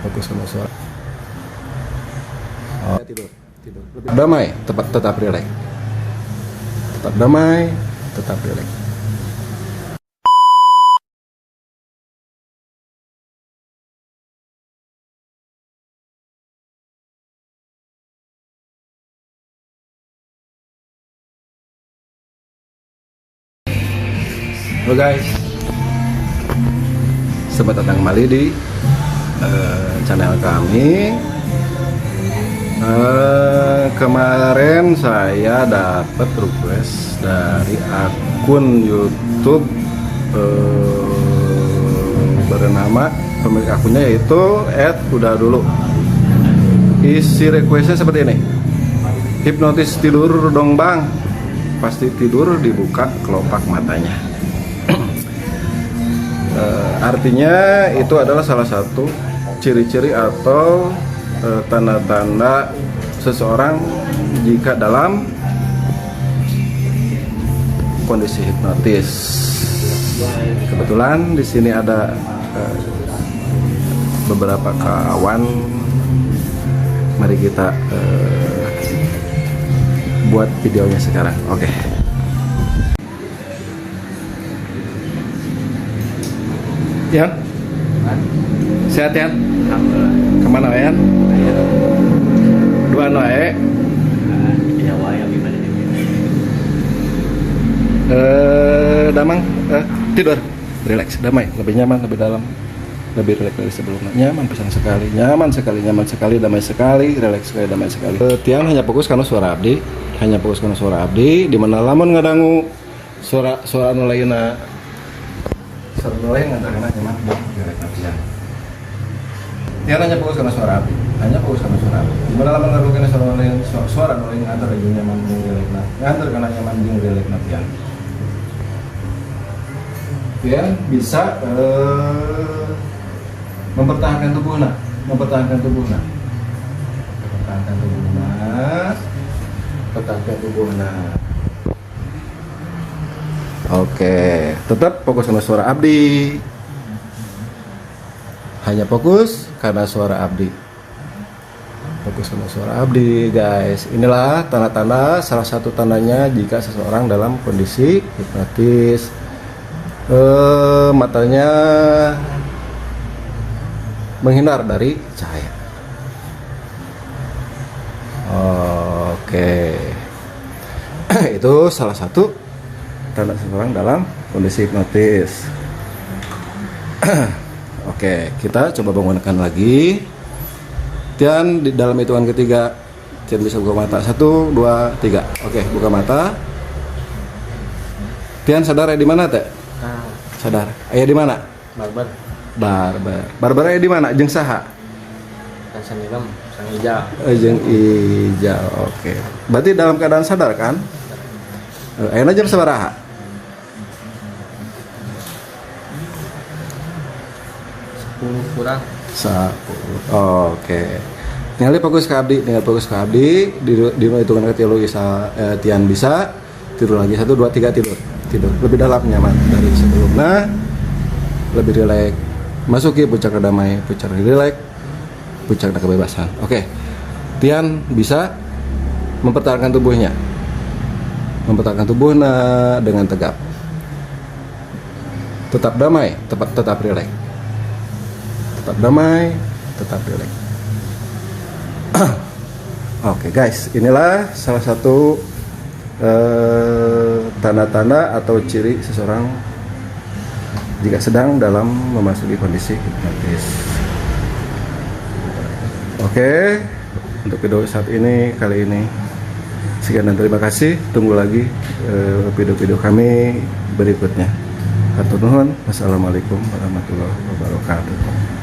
Fokus sama suara. Tidur. Damai, tetap rileks. Tetap damai, tetap rileks. Halo guys, selamat datang kembali di channel kami. Kemarin saya dapat request dari akun YouTube bernama pemilik akunnya yaitu @udadulu. Isi requestnya seperti ini: hipnotis tidur dong bang, pasti tidur dibuka kelopak matanya. Artinya itu adalah salah satu ciri-ciri atau tanda-tanda seseorang jika dalam kondisi hipnotis. Kebetulan di sini ada beberapa kawan. Mari kita buat videonya sekarang. Oke. Ya, sehat ya? Kemana ya? Dua noe. Damang, tidur, relax, damai, lebih nyaman, lebih dalam, lebih relax dari sebelumnya. Nyaman pesan sekali, nyaman sekali, damai sekali, relax sekali, damai sekali. Tiang hanya fokus karena suara abdi, di mana lamun ngadangu suara nulaina. Suara nulain ngantarkan aja mah, relax nafian. Tiang hanya fokus karena suara abdi, di mana lamun ngadangu suara nulain ngantar aja nyaman jeung relax na, ngantar kana nyaman jeung relax nafian. Pian bisa mempertahankan tubuhna. Oke, tetap fokus sama suara abdi. Hanya fokus karena suara abdi. Guys. Inilah tanda-tanda, salah satu tandanya jika seseorang dalam kondisi hipnotis. Matanya menghindar dari cahaya. Oke. Itu salah satu tanda seseorang dalam kondisi hipnotis. Oke, kita coba bangunkan lagi. Dan di dalam hitungan ketiga, Tian bisa buka mata. 1, 2, 3. Oke, buka mata. Tian sadar ya di mana teh? Sadar. Aya di mana? Barbar aya di mana? Jeung saha? Sang Ilem, Sang Ijal. Jeung Ijal. Oke. Berarti dalam keadaan sadar kan? Ayeuna jam sabaraha? 10 kurang. 10. Oke. Tinggal fokus ke abdi, di hitungan ketilu Tian bisa tidur lagi. 1, 2, 3 tidur lebih dalam, nyaman dari sebelumnya, lebih rileks, masuki puncak damai, puncak rileks, puncak kebebasan. Oke. Tian bisa mempertahankan tubuhnya dengan tegap, tetap damai, tetap rileks, Oke guys, inilah salah satu tanda-tanda atau ciri seseorang jika sedang dalam memasuki kondisi hipnotis. Oke, untuk video saat ini kali ini sekian dan terima kasih. Tunggu lagi video-video kami berikutnya. Hatur nuhun. Wassalamualaikum warahmatullahi wabarakatuh.